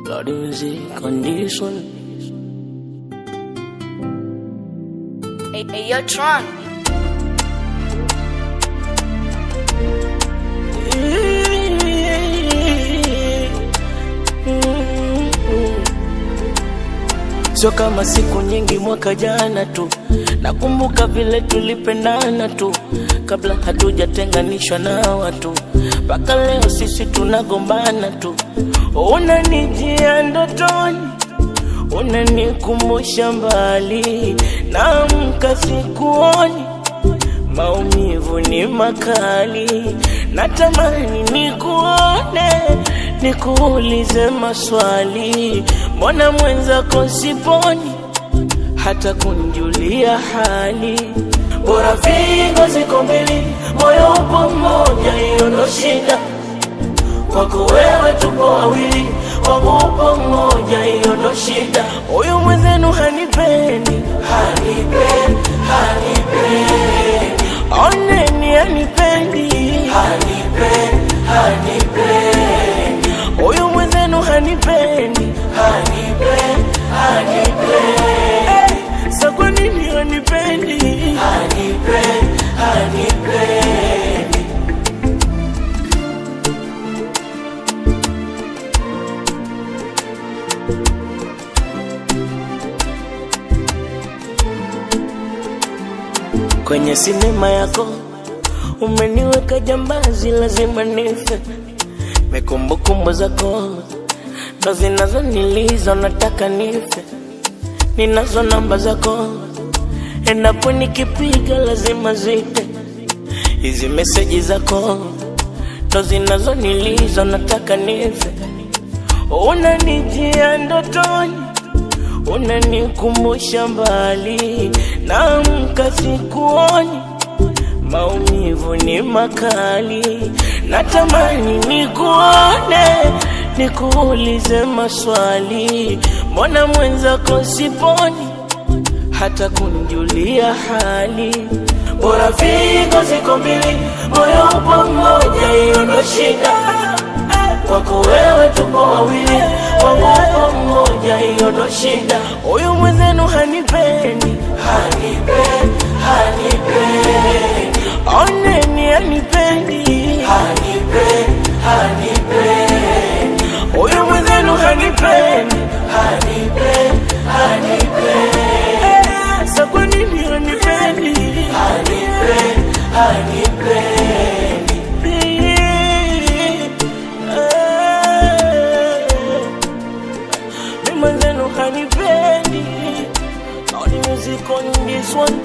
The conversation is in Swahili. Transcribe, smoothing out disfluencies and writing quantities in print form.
Loud music on this one. Hey, yo, Tron. Sio kama siku nyingi mwaka jana tu, nakumbuka vile tulipendana tu, kabla hatujatenganishwa na watu, mpaka leo sisi tunagombana tu. Unanijia ndotoni, unanikumbusha mbali, naamka sikuoni, maumivu ni makali, natamani nikuone, nikuulize maswali, mbona mwenzako siponi, hata kunjulia hali. Bora figo ziko mbili, moyo upo mmoja, hiyo ndo shida. Kwako wewe tupo wawili, kwangu upo mmoja, hiyo ndo shida. Huyu mwenzenu hanipendi, hanipendi, hanipendi. Oneni hanipendi, hanipendi, hanipendi. Huyu mwenzenu hanipendi, hanipendi, hanipendi. Sa kwa nini hanipendi, hanipendi, hanipendi. Kwenye sinema yako umeniweka jambazi, lazima nife. Mekumbukumbu zako ndo zinazoniliza, nataka nife. Ninazo namba zako, endapo nikipiga lazima zite. Hizi meseji zako ndo zinazoniliza, nataka nife. Unanijia ndotoni, unanikumbusha mbali, naamka sikuoni, maumivu ni makali, natamani nikuone, nikuulize maswali, mbona mwenzako siponi, hata kunjulia hali. Bora figo ziko mbili, moyo upo mmoja, hiyo ndo shida. Kwako wewe tupo wawili, kwangu upo mmoja, hiyo ndo shida. Huyu mwenzenu hanipendi, hanipendi, hanipendi. Oneni hanipendi, hanipendi, hanipendi. Huyu mwenzenu hanipendi, hanipendi, hanipendi. Sa kwa nini hanipendi, hanipendi, hanipendi. Mwenzenu hanipendi. Loud music on this one.